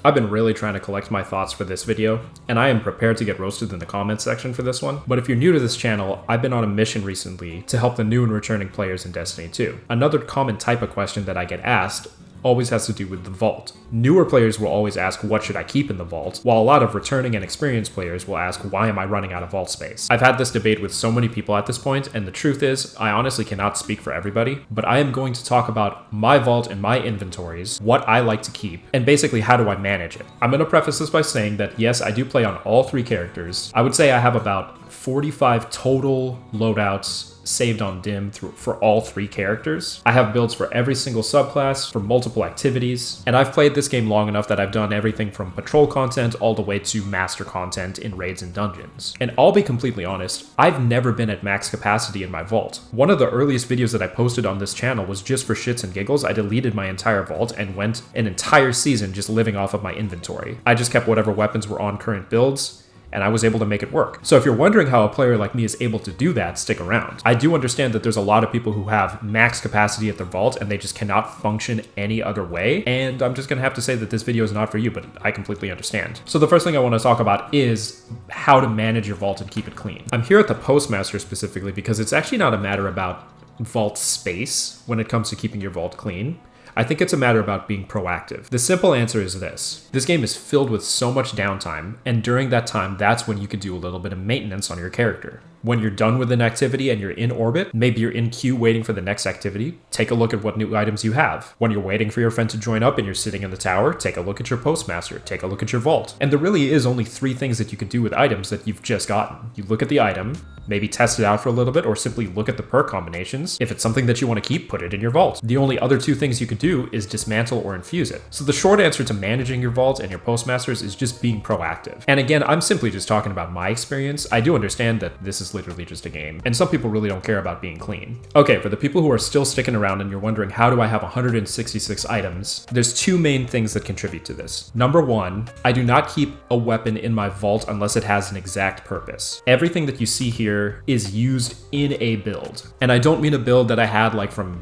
I've been really trying to collect my thoughts for this video, and I am prepared to get roasted in the comments section for this one. But if you're new to this channel, I've been on a mission recently to help the new and returning players in Destiny 2. Another common type of question that I get asked always has to do with the vault. Newer players will always ask, what should I keep in the vault? While a lot of returning and experienced players will ask, why am I running out of vault space? I've had this debate with so many people at this point, and the truth is, I honestly cannot speak for everybody, but I am going to talk about my vault and my inventories, what I like to keep, and basically how do I manage it. I'm going to preface this by saying that yes, I do play on all three characters. I would say I have about 45 total loadouts saved on Dim for all three characters. I have builds for every single subclass, for multiple activities, and I've played this game long enough that I've done everything from patrol content all the way to master content in raids and dungeons. And I'll be completely honest, I've never been at max capacity in my vault. One of the earliest videos that I posted on this channel was just for shits and giggles. I deleted my entire vault and went an entire season just living off of my inventory. I just kept whatever weapons were on current builds, and I was able to make it work. So if you're wondering how a player like me is able to do that, stick around. I do understand that there's a lot of people who have max capacity at their vault and they just cannot function any other way, and I'm just gonna have to say that this video is not for you, but I completely understand. So the first thing I wanna talk about is how to manage your vault and keep it clean. I'm here at the Postmaster specifically because it's actually not a matter about vault space when it comes to keeping your vault clean. I think it's a matter about being proactive. The simple answer is this. This game is filled with so much downtime, and during that time, that's when you can do a little bit of maintenance on your character. When you're done with an activity and you're in orbit, maybe you're in queue waiting for the next activity, take a look at what new items you have. When you're waiting for your friend to join up and you're sitting in the tower, take a look at your Postmaster, take a look at your vault. And there really is only three things that you can do with items that you've just gotten. You look at the item, maybe test it out for a little bit, or simply look at the perk combinations. If it's something that you want to keep, put it in your vault. The only other two things you can do is dismantle or infuse it. So the short answer to managing your vault and your Postmasters is just being proactive. And again, I'm simply just talking about my experience. I do understand that this is literally just a game, and some people really don't care about being clean. Okay, for the people who are still sticking around and you're wondering how do I have 166 items, there's two main things that contribute to this. Number one, I do not keep a weapon in my vault unless it has an exact purpose. Everything that you see here is used in a build. And I don't mean a build that I had like from,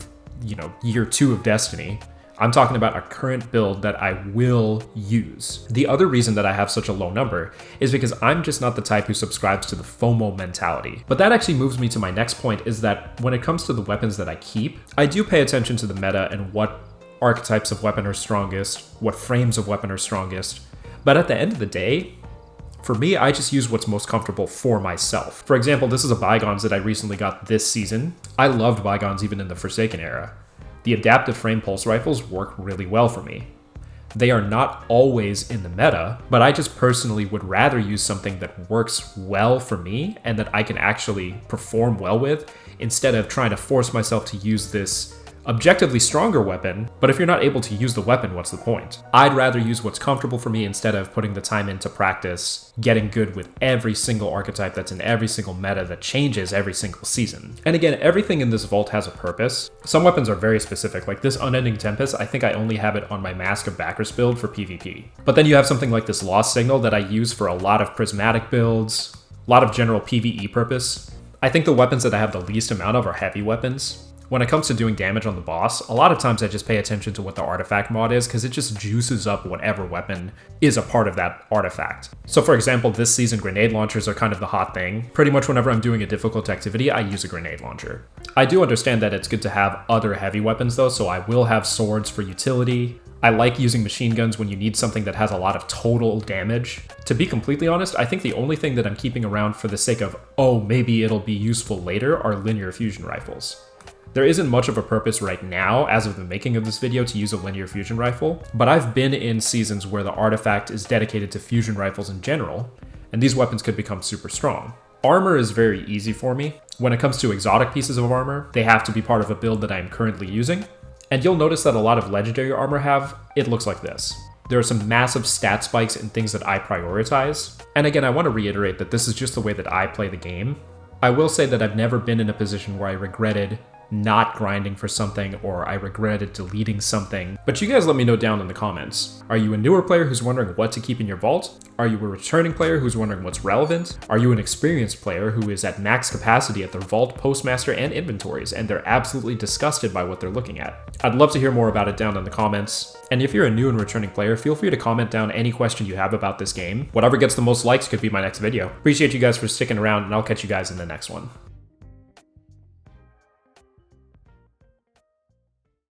year 2 of Destiny. I'm talking about a current build that I will use. The other reason that I have such a low number is because I'm just not the type who subscribes to the FOMO mentality. But that actually moves me to my next point, is that when it comes to the weapons that I keep, I do pay attention to the meta and what archetypes of weapon are strongest, what frames of weapon are strongest. But at the end of the day, for me, I just use what's most comfortable for myself. For example, this is a Bygones that I recently got this season. I loved Bygones even in the Forsaken era. The adaptive frame pulse rifles work really well for me. They are not always in the meta, but I just personally would rather use something that works well for me and that I can actually perform well with, instead of trying to force myself to use this objectively stronger weapon. But if you're not able to use the weapon, what's the point? I'd rather use what's comfortable for me instead of putting the time into practice, getting good with every single archetype that's in every single meta that changes every single season. And again, everything in this vault has a purpose. Some weapons are very specific, like this Unending Tempest, I think I only have it on my Mask of Backers build for PvP. But then you have something like this Lost Signal that I use for a lot of prismatic builds, a lot of general PvE purpose. I think the weapons that I have the least amount of are heavy weapons. When it comes to doing damage on the boss, a lot of times I just pay attention to what the artifact mod is, because it just juices up whatever weapon is a part of that artifact. So for example, this season grenade launchers are kind of the hot thing. Pretty much whenever I'm doing a difficult activity, I use a grenade launcher. I do understand that it's good to have other heavy weapons though, so I will have swords for utility. I like using machine guns when you need something that has a lot of total damage. To be completely honest, I think the only thing that I'm keeping around for the sake of, oh, maybe it'll be useful later, are linear fusion rifles. There isn't much of a purpose right now, as of the making of this video, to use a linear fusion rifle, but I've been in seasons where the artifact is dedicated to fusion rifles in general, and these weapons could become super strong. Armor is very easy for me. When it comes to exotic pieces of armor, they have to be part of a build that I am currently using, and you'll notice that a lot of legendary armor it looks like this. There are some massive stat spikes in things that I prioritize, and again, I want to reiterate that this is just the way that I play the game. I will say that I've never been in a position where I regretted not grinding for something, or I regretted deleting something. But you guys let me know down in the comments. Are you a newer player who's wondering what to keep in your vault? Are you a returning player who's wondering what's relevant? Are you an experienced player who is at max capacity at their vault, postmaster, and inventories, and they're absolutely disgusted by what they're looking at? I'd love to hear more about it down in the comments. And if you're a new and returning player, feel free to comment down any question you have about this game. Whatever gets the most likes could be my next video. Appreciate you guys for sticking around, and I'll catch you guys in the next one.